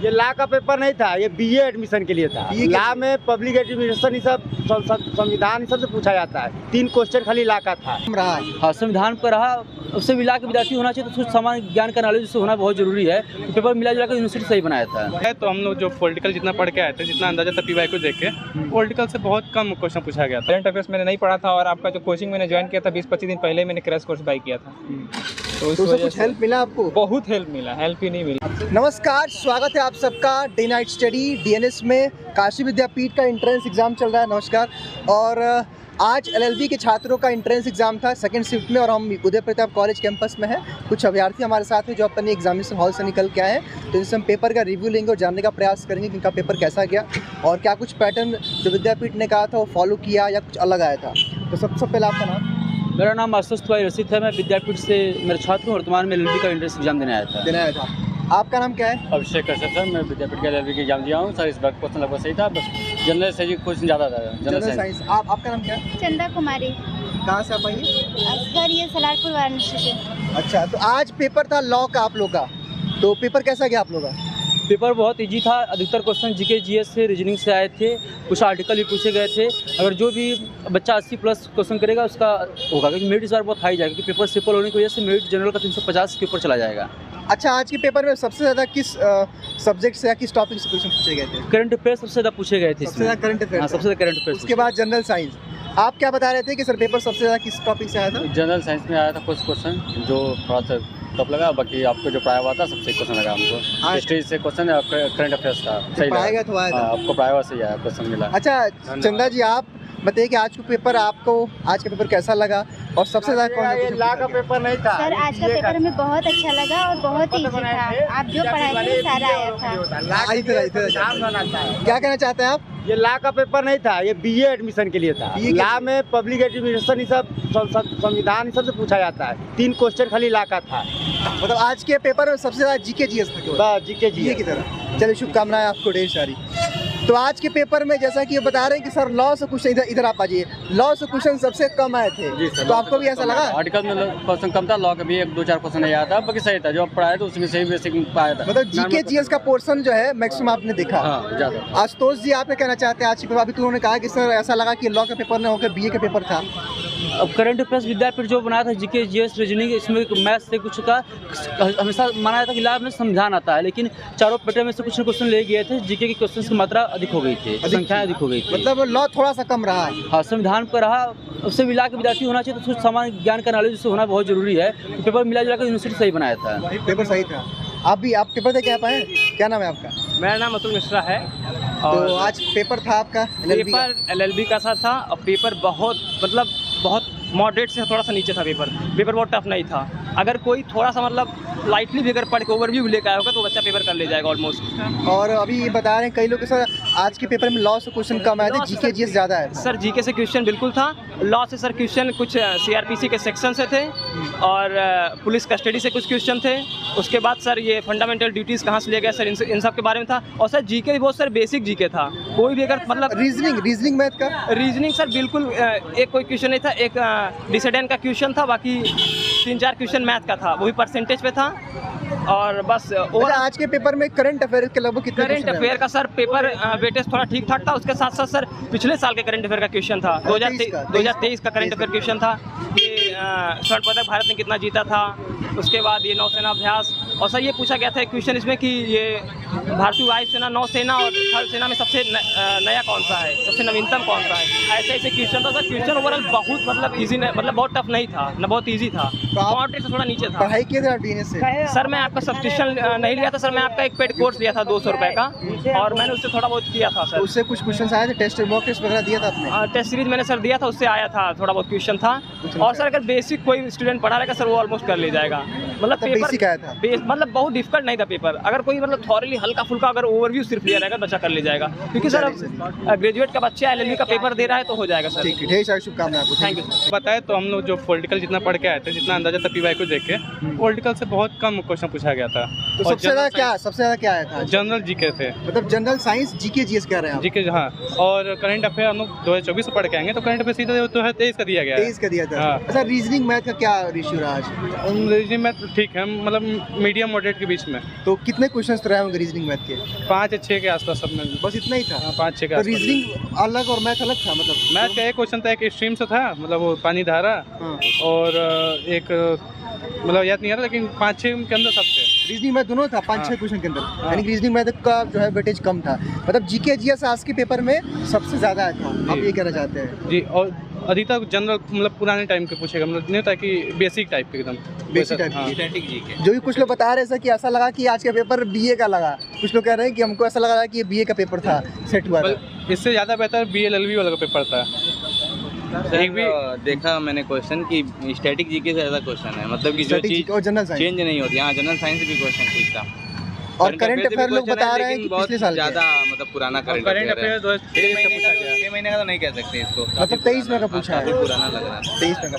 ये लॉ का पेपर नहीं था, ये बीए एडमिशन के लिए था। लॉ में पब्लिक एडमिनिस्ट्रेशन ये सब संविधान सब से पूछा जाता है। 3 क्वेश्चन खाली लॉ का था। हाँ, संविधान पर रहा, उससे भी लॉ के विद्यार्थी होना चाहिए, तो कुछ सामान्य ज्ञान का नॉलेज उससे होना बहुत जरूरी है। तो पेपर मिला जुला कर यूनिवर्सिटी सही बनाया था। तो हम लोग जो पॉलिटिकल जितना पढ़ के आए थे, जितना अंदाजा था पीवाई को देख के, पॉलिटिकल से बहुत कम क्वेश्चन पूछा गया था। करंट अफेयर्स मैंने नहीं पढ़ा था और आपका जो कोचिंग मैंने ज्वाइन किया था 20-25 दिन पहले मैंने क्रैश कोर्स बाय किया था। तो उससे कुछ हेल्प मिला आपको? बहुत हेल्प मिला, हेल्प ही नहीं मिला। नमस्कार, स्वागत है आप सबका डे नाइट स्टडी डीएनएस में। काशी विद्यापीठ का एंट्रेंस एग्ज़ाम चल रहा है। नमस्कार। और आज एलएलबी के छात्रों का एंट्रेंस एग्ज़ाम था सेकंड शिफ्ट में, और हम उदय प्रताप कॉलेज कैंपस में हैं। कुछ अभ्यर्थी हमारे साथ हैं जो अपने एग्जामिनेशन हॉल से निकल के आए हैं। तो इनसे हम पेपर का रिव्यू लेंगे और जानने का प्रयास करेंगे कि इनका पेपर कैसा गया और क्या कुछ पैटर्न जो विद्यापीठ ने कहा था वो फॉलो किया या कुछ अलग आया था। तो सबसे पहले आपका नाम? मेरा नाम आशुतोष तिवारी रसित है। मैं विद्यापीठ से मेरे छात्र हूँ। वर्तमान में एलएलबी का एंट्रेंस एग्जाम देने आया था। आपका नाम क्या है? अभिषेक कश्यप सर, मैं विद्यापीठ के एलएलबी के एग्जाम दिया हूँ सर। इस बार क्वेश्चन लगभग सही था, बस जनरल से क्वेश्चन ज़्यादा था। General science. आपका नाम क्या है? चंदा कुमारी। कहाँ से आप आई? सर ये सलारपुर वाराणसी से। अच्छा, तो आज पेपर था लॉ का आप लोग का, तो पेपर कैसा गया आप लोग का? पेपर बहुत इजी था। अधिकतर क्वेश्चन जीके जीएस से, रीजनिंग से आए थे। कुछ आर्टिकल भी पूछे गए थे। अगर जो भी बच्चा 80+ क्वेश्चन करेगा उसका होगा, क्योंकि मेरिट इस बार बहुत हाई जाएगा, क्योंकि पेपर सिंपल होने की वजह से मेरिट जनरल का 350 के ऊपर चला जाएगा। अच्छा, आज के पेपर में सबसे ज़्यादा किस सब्जेक्ट से या किस टॉपिक से क्वेश्चन पूछे गए थे? करंट अफेयर सबसे ज़्यादा पूछे गए थे। सबसे ज़्यादा करंट अफेयर। सबसे ज़्यादा करंट अफेयर। उसके बाद जनरल साइंस। आप क्या बता रहे थे कि सर पेपर सबसे ज़्यादा किस टॉपिक से आया था? जनरल साइंस में आया था कुछ क्वेश्चन जो थोड़ा सा टफ लगा। बाकी आपको जो पढ़ाया हुआ था सबसे क्वेश्चन लगा हमको। हिस्ट्री से क्वेश्चन, करंट अफेयर्स था सही पढ़ाया तो आया था। आपको पढ़ाया हुआ सही आया क्वेश्चन मिला। अच्छा चंदा जी, आप बताइए कि आज का पेपर आपको आज का पेपर कैसा लगा और सबसे ज़्यादा कौन सा लॉ का पेपर नहीं था? सर आज का पेपर हमें बहुत अच्छा लगा और बहुत इजी था। आप जो पढ़ाए थे वो सारा आया था। क्या कहना चाहते हैं आप? ये लॉ का पेपर नहीं था, ये बीए एडमिशन के लिए था। लॉ में पब्लिक एडमिनिस्ट्रेशन ये सब संविधान सब से पूछा जाता है। 3 क्वेश्चन खाली लॉ का था। मतलब आज के पेपर में सबसे ज़्यादा जीके जीएस था। जीके जीएस की तरह। चलिए, शुभकामनाएं आपको ढेर सारी। तो आज के पेपर में जैसा कि ये बता रहे हैं कि सर लॉ से क्वेश्चन, इधर आप आ जाइए, लॉ से क्वेश्चन सबसे कम आए थे। तो आपको भी ऐसा लगा? आर्टिकल में क्वेश्चन कम था, लॉ का भी 1-2-4 क्वेश्चन नहीं आया था, बाकी सही था। जो आप पढ़ाए थे उसमें सही बेसिक पाया था। मतलब जीके जीएस का पोर्शन जो है मैक्सिमम आपने देखा। हाँ, ज़्यादा। आशुतोष जी, आप क्या कहना चाहते हैं आज के पेपर? अभी तो उन्होंने कहा कि सर ऐसा लगा कि लॉ का पेपर न होकर बीए का पेपर था। अब करंट अफेयर्स विद्यापीठ जो बनाया था जीके जीएस रीजनिंग, इसमें मैथ्स से कुछ का हमेशा माना था कि लॉ में संविधान आता है, लेकिन चारों पेपर में से कुछ क्वेश्चन ले गए थे। जीके के क्वेश्चन की मात्रा अधिक हो गई थी, संख्या अधिक हो गई थी। मतलब लॉ थोड़ा सा कम रहा। हाँ, संविधान पर रहा, उससे भी लॉ के विद्यार्थी होना चाहिए, तो कुछ सामान्य ज्ञान का नॉलेज उससे होना बहुत जरूरी है। तो पेपर मिला जुला कर यूनिवर्सिटी सही बनाया था। पेपर सही था। आप पेपर दे के आप आए? क्या नाम है आपका? मेरा नाम अतुल मिश्रा है। तो आज पेपर था आपका पेपर एलएलबी का सा था और पेपर बहुत मॉडरेट से थोड़ा सा नीचे था। पेपर बहुत टफ नहीं था। अगर कोई थोड़ा सा लाइटली भी अगर पढ़ के ओवरव्यू लेकर आया होगा तो बच्चा पेपर कर ले जाएगा ऑलमोस्ट। और अभी ये बता रहे हैं कई लोग सर आज के पेपर में लॉ से क्वेश्चन कम आए थे, जीके जीएस ज़्यादा है। सर जीके से क्वेश्चन बिल्कुल था। लॉ से सर क्वेश्चन कुछ सीआरपीसी के सेक्शन से थे और पुलिस कस्टडी से कुछ क्वेश्चन थे। उसके बाद सर ये फंडामेंटल ड्यूटीज़ कहाँ से ले गए सर, इन सब के बारे में था। और सर जीके भी बहुत सर बेसिक जीके था। कोई भी अगर रीजनिंग मैथ का रीजनिंग सर बिल्कुल एक कोई क्वेश्चन नहीं था। एक डिसिडेंट का क्वेश्चन था, बाकी 3-4 क्वेश्चन मैथ का था, वो भी परसेंटेज पे था। और बस आज के पेपर में करंट अफेयर के लगभग कितने? करंट अफेयर का सर पेपर वेटेज थोड़ा ठीक ठाक था। उसके साथ साथ सर पिछले साल के करंट अफेयर का क्वेश्चन था, 2023 का करंट अफेयर क्वेश्चन था। ये स्वर्ण पदक भारत ने कितना जीता था। उसके बाद ये नौसेना अभ्यास, और सर ये पूछा गया था क्वेश्चन इसमें कि ये भारतीय वायुसेना, नौसेना और थल सेना में सबसे नया कौन सा है, सबसे नवीनतम कौन सा है। ऐसे क्वेश्चन था सर। क्वेश्चन ओवरऑल बहुत ईजी, बहुत टफ नहीं था ना, बहुत ईजी था। मॉडरेट से थोड़ा नीचे था। पढ़ाई किए थे डीएनएस से? सर मैं आपका सब्सक्रिप्शन नहीं लिया था सर। मैं आपका एक पेड कोर्स लिया था 200 रुपये का, और मैंने उससे थोड़ा बहुत किया था सर। उससे कुछ क्वेश्चन आए थे? टेस्ट मॉक टेस्ट वगैरह दिया था आपने? टेस्ट सीरीज मैंने सर दिया था, उससे आया था थोड़ा बहुत क्वेश्चन था। और सर अगर बेसिक कोई स्टूडेंट पढ़ा रहेगा सर वो ऑलमोस्ट कर ले जाएगा। बेसिक आया था, बहुत डिफिकल्ट नहीं था पेपर। अगर कोई थॉरली हल्का फुल्का अगर ओवरव्यू सिर्फ लिया रहेगा बच्चा कर ले जाएगा, क्योंकि सर ग्रेजुएट का बच्चा एलएलबी का पेपर दे रहा है तो हो जाएगा सर। ठीक है, ढेर सारी शुभकामनाएं आपको। Thank you. बताए तो हम लोग जो पॉलिटिकल जितना पढ़ के आए थे, जितना अंदाजा था पीवाई को देख के, पॉलिटिकल से बहुत कम क्वेश्चन पूछा गया था। तो सबसे ज़्यादा क्या आया था? जनरल जीके थे। मतलब जनरल साइंस जीके जीएस कह रहे हैं जीके, हाँ। और करंट अफेयर हम लोग 2024 से पढ़ के आएंगे, तो करंट अफेयर सीधा 2023 का दिया गया है। 23 का दिया था। अच्छा, रीजनिंग मैथ का क्या रेशियो रहा आज? रीजनिंग मैथ ठीक है, मतलब मीडियम मीडियम मॉडरेट के बीच में। तो कितने क्वेश्चंस रहे होंगे रीजनिंग मैथ के? 5 या 6 के आसपास सब में। बस इतना ही था? 5-6 के तो आसपास। रीजनिंग अलग और मैथ अलग था मतलब? मैथ का एक क्वेश्चन था, एक स्ट्रीम से था, मतलब वो पानी धारा, हाँ। और एक मतलब याद नहीं आ रहा, लेकिन 5-6 के अंदर सब थे। रीजनिंग मैथ दोनों था 5-6 हाँ। क्वेश्चन के अंदर, हाँ। यानी कि रीजनिंग मैथ का जो है वेटेज कम था, मतलब जीके जीएस आज के पेपर में सबसे ज्यादा आया था, आप जी। ये कहना चाहते हैं? जी, और अधिकतर जनरल मतलब पुराने टाइम के पूछेगा, मतलब नहीं होता कि बेसिक टाइप के एकदम बेसिक टाइप हाँ। की। जो भी कुछ लोग बता रहे हैं कि ऐसा लगा कि आज का पेपर बीए का लगा, कुछ लोग कह रहे हैं कि हमको ऐसा लग रहा है कि ये बीए का पेपर था, सेट हुआ था। इससे ज़्यादा बेहतर BLLB वाला का पेपर था। एक भी देखा मैंने क्वेश्चन की स्टैटिक जीके से ज़्यादा क्वेश्चन है, मतलब कि जो Static चीज़ और जनरल साइंस चेंज नहीं होती। हाँ, जनरल साइंस भी क्वेश्चन ठीक था, और करंट अफेयर लोग बता रहे हैं कि पिछले साल ज़्यादा मतलब पुराना करंट करंट अफेयर है। अफेयर 6 महीने का तो नहीं कह सकते इसको, मतलब 23 में का पूछा है, काफी पुराना लग रहा है। 23 में का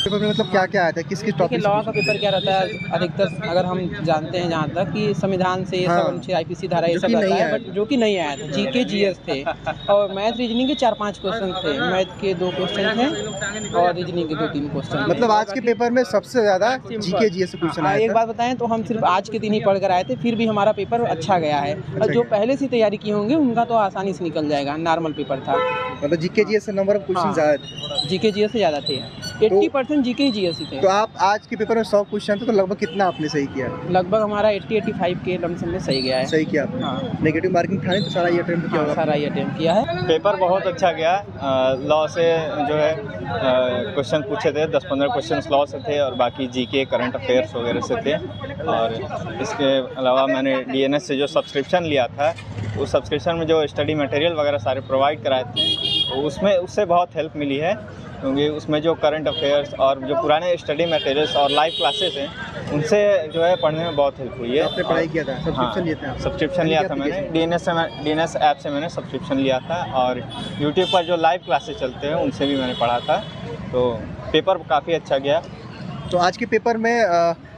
पेपर में मतलब क्या क्या आया था, किस किस देखिए टॉपिक? लॉ का पेपर क्या रहता है अधिकतर, अगर हम जानते हैं जहाँ तक कि संविधान से ये हाँ। सब अनुच्छेद IPC धारा ये जो सब कि रहता नहीं है, आया बट जो कि नहीं आया था। जीके जीएस थे और मैथ रीजनिंग के 4-5 क्वेश्चन थे, मैथ के 2 क्वेश्चन थे और रीजनिंग के 2-3 क्वेश्चन। मतलब आज के पेपर में सबसे ज्यादा जीके जीएस से क्वेश्चन आया एक था। बात बताएं तो हम सिर्फ आज के दिन ही पढ़ कर आए थे, फिर भी हमारा पेपर अच्छा गया है, और जो पहले से तैयारी किए होंगे उनका तो आसानी से निकल जाएगा, नॉर्मल पेपर था। मतलब जीके जीएस से नंबर ऑफ क्वेश्चन हाँ। ज्यादा थे। जीके जीएस से ज़्यादा थे, 80% जीके जीएस ही थे। तो आप आज के पेपर में 100 क्वेश्चन थे, तो लगभग कितना आपने सही किया? लगभग हमारा 80-85 के लमसम में सही गया है। सही किया आपने? हाँ। नेगेटिव मार्किंग था नहीं तो सारा ये अटेम्प्ट किया होगा? सारा ये अटेम्प्ट किया है। पेपर बहुत अच्छा गया। लॉ से जो है क्वेश्चन पूछे थे, 10-15 क्वेश्चन लॉ से थे और बाकी जीके करंट अफेयर्स वगैरह से थे। और इसके अलावा मैंने DNS से जो सब्सक्रिप्शन लिया था, उस सब्सक्रिप्शन में जो स्टडी मटेरियल वगैरह सारे प्रोवाइड कराए थे, तो उससे बहुत हेल्प मिली है, क्योंकि उसमें जो करंट अफेयर्स और जो पुराने स्टडी मटेरियल्स और लाइव क्लासेस हैं, उनसे जो है पढ़ने में बहुत हेल्प हुई है। आपने पढ़ाई किया था, सब्सक्रिप्शन लिया था? सब्सक्रिप्शन लिया था मैंने, DNS ऐप से मैंने सब्सक्रिप्शन लिया था, और यूट्यूब पर जो लाइव क्लासेस चलते हैं उनसे भी मैंने पढ़ा था, तो पेपर काफ़ी अच्छा गया। तो आज के पेपर में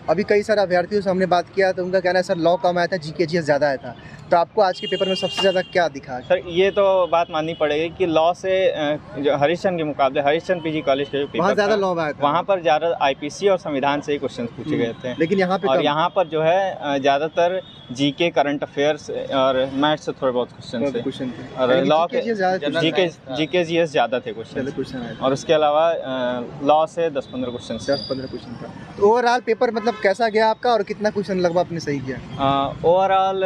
अभी कई सारे अभ्यर्थियों से हमने बात किया तो उनका कहना है सर लॉ कम आया था, जीके जीएस ज़्यादा आया था, तो आपको आज के पेपर में सबसे ज़्यादा क्या दिखा? सर ये तो बात माननी पड़ेगी कि लॉ से जो हरिश्चंद्र के मुकाबले, हरिश्चंद्र PG कॉलेज के जो वहाँ पेपर ज़्यादा था, लॉ आया था, वहाँ पर ज़्यादा IPC और संविधान से ही क्वेश्चन पूछे गए थे। लेकिन यहाँ पे और कम। यहाँ पर जो है ज़्यादातर जीके करंट अफेयर्स और मैथ से थोड़े बहुत क्वेश्चन थे, क्वेश्चन थे और लॉ के ज़्यादा जीके जीएस ज़्यादा थे क्वेश्चन, क्वेश्चन आए थे। और उसके अलावा लॉ से 10-15 क्वेश्चन 10-15 क्वेश्चन था। तो ओवरऑल पेपर मतलब कैसा गया आपका, और कितना क्वेश्चन लगभग आपने सही किया? ओवरऑल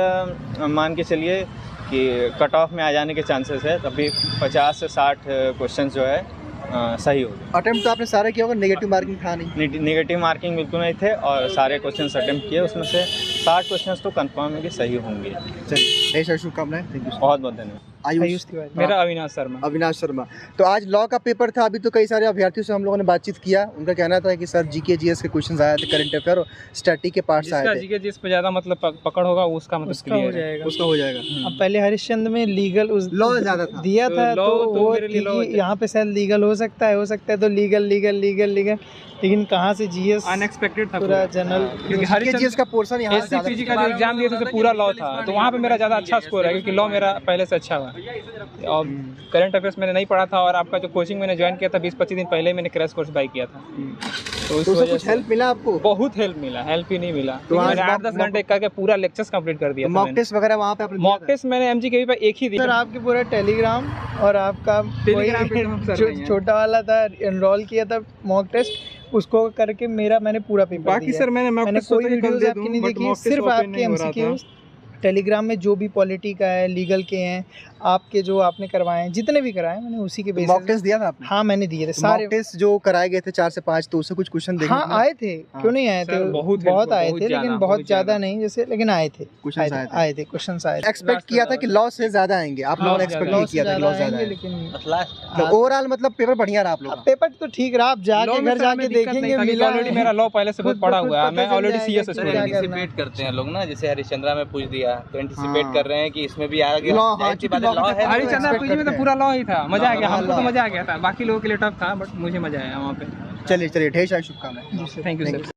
मान के चलिए कि कट ऑफ में आ जाने के चांसेस है, तभी 50 से 60 क्वेश्चन जो है सही हो गए। अटेम्प्ट तो आपने सारे किया होगा, नेगेटिव मार्किंग था नहीं? नेगेटिव मार्किंग बिल्कुल नहीं थे, और सारे क्वेश्चंस अटेम्प्ट किए, उसमें से 60 क्वेश्चंस तो कंफर्म है कि सही होंगे। चलिए सर, शुभकामनाएं। Thank you. बहुत बहुत धन्यवाद। आयुष मेरा अविनाश शर्मा। अविनाश शर्मा। तो आज लॉ का पेपर था, अभी तो कई सारे अभ्यर्थियों से हम लोगों ने बातचीत किया, उनका कहना था कि सर जीके जीएस के क्वेश्चंस आए थे, करंट अफेयर और स्टैटिक के पार्ट्स आए थे। जीके जिस पे ज्यादा मतलब पकड़ होगा उसका मतलब उसका हो जाएगा। उसका हो जाएगा। अब पहले हरिश्चंद्र में लीगल लॉ ज़्यादा था दिया था, तो law तो तो वो मेरे लिए law थी कि यहाँ पे शायद लीगल हो सकता है तो लीगल, लेकिन कहाँ से जीएस अनएक्सपेक्टेड था पूरा जनरल। क्योंकि जीके जीएस का पोर्शन यहाँ SC PG का जो एग्जाम दिया था तो पूरा लॉ था, तो वहाँ पे मेरा ज़्यादा अच्छा स्कोर है, क्योंकि लॉ मेरा पहले से अच्छा हुआ। और करंट अफेयर्स मैंने नहीं पढ़ा था, और आपका जो कोचिंग मैंने ज्वाइन किया था 20-25 दिन पहले मैंने क्रैश कोर्स बाई किया था, तो तो उससे कुछ हेल्प मिला आपको? बहुत हेल्प मिला, हेल्प ही नहीं मिला। तो तो आज मैंने 8-10 घंटे करके पूरा लेक्चर्स कंप्लीट कर दिया। मॉक टेस्ट वगैरह वहाँ पे आपने दिया मॉक टेस्ट मैंने MGKV पे एक ही सर दिया। आपके पूरा टेलीग्राम और आपका टेलीग्राम पे तो हम कर रहे हैं। छोटा वाला था, एनरोल किया था मॉक टेस्ट, उसको करके मैंने पूरा पेपर बाकी दिया। सर मैंने कोई वीडियोस आपकी नहीं देखी, सिर्फ आपके MCQs टेलीग्राम में जो भी पॉलिटी का है, लीगल के हैं, आपके जो आपने करवाए हैं, जितने भी कराए मैंने उसी के बेसिस मॉक टेस्ट दिया था आपने? हाँ मैंने दिए थे सारे। मॉक टेस्ट जो कराए गए थे 4 से 5, तो उससे कुछ क्वेश्चन देखे? हाँ आए थे, क्यों नहीं आए थे, बहुत आए थे, लेकिन बहुत ज़्यादा नहीं जैसे, लेकिन आए थे क्वेश्चन आए थे क्वेश्चन आए थे। एक्सपेक्ट किया था कि लॉ से ज्यादा आएंगे, आप लोगों ने एक्सपेक्ट नहीं किया था कि लॉ ज्यादा आएंगे, लेकिन ओवरऑल मतलब पेपर बढ़िया रहा आप लोगों का? पेपर तो ठीक रहा, आप जाके घर जाके देखेंगे मिला। ऑलरेडी मेरा लॉ पहले से बहुत पढ़ा हुआ है, मैं ऑलरेडी CS स्टूडेंट हूं। एंटिसिपेट करते हैं लोग ना, जैसे हरिश्चंद्रा में पूछ दिया तो एंटिसिपेट कर रहे हैं कि इसमें भी आएगा। लॉ, हाँ, लॉ है। हरिश्चंद्र PG में तो पूरा लॉ ही था, मजा आ गया, हमको तो मजा आ गया था, बाकी लोगों के लिए टफ था, बट मुझे मजा आया वहाँ पे। चलिए ढेर सारी शुभकामनाएं। Thank you sir.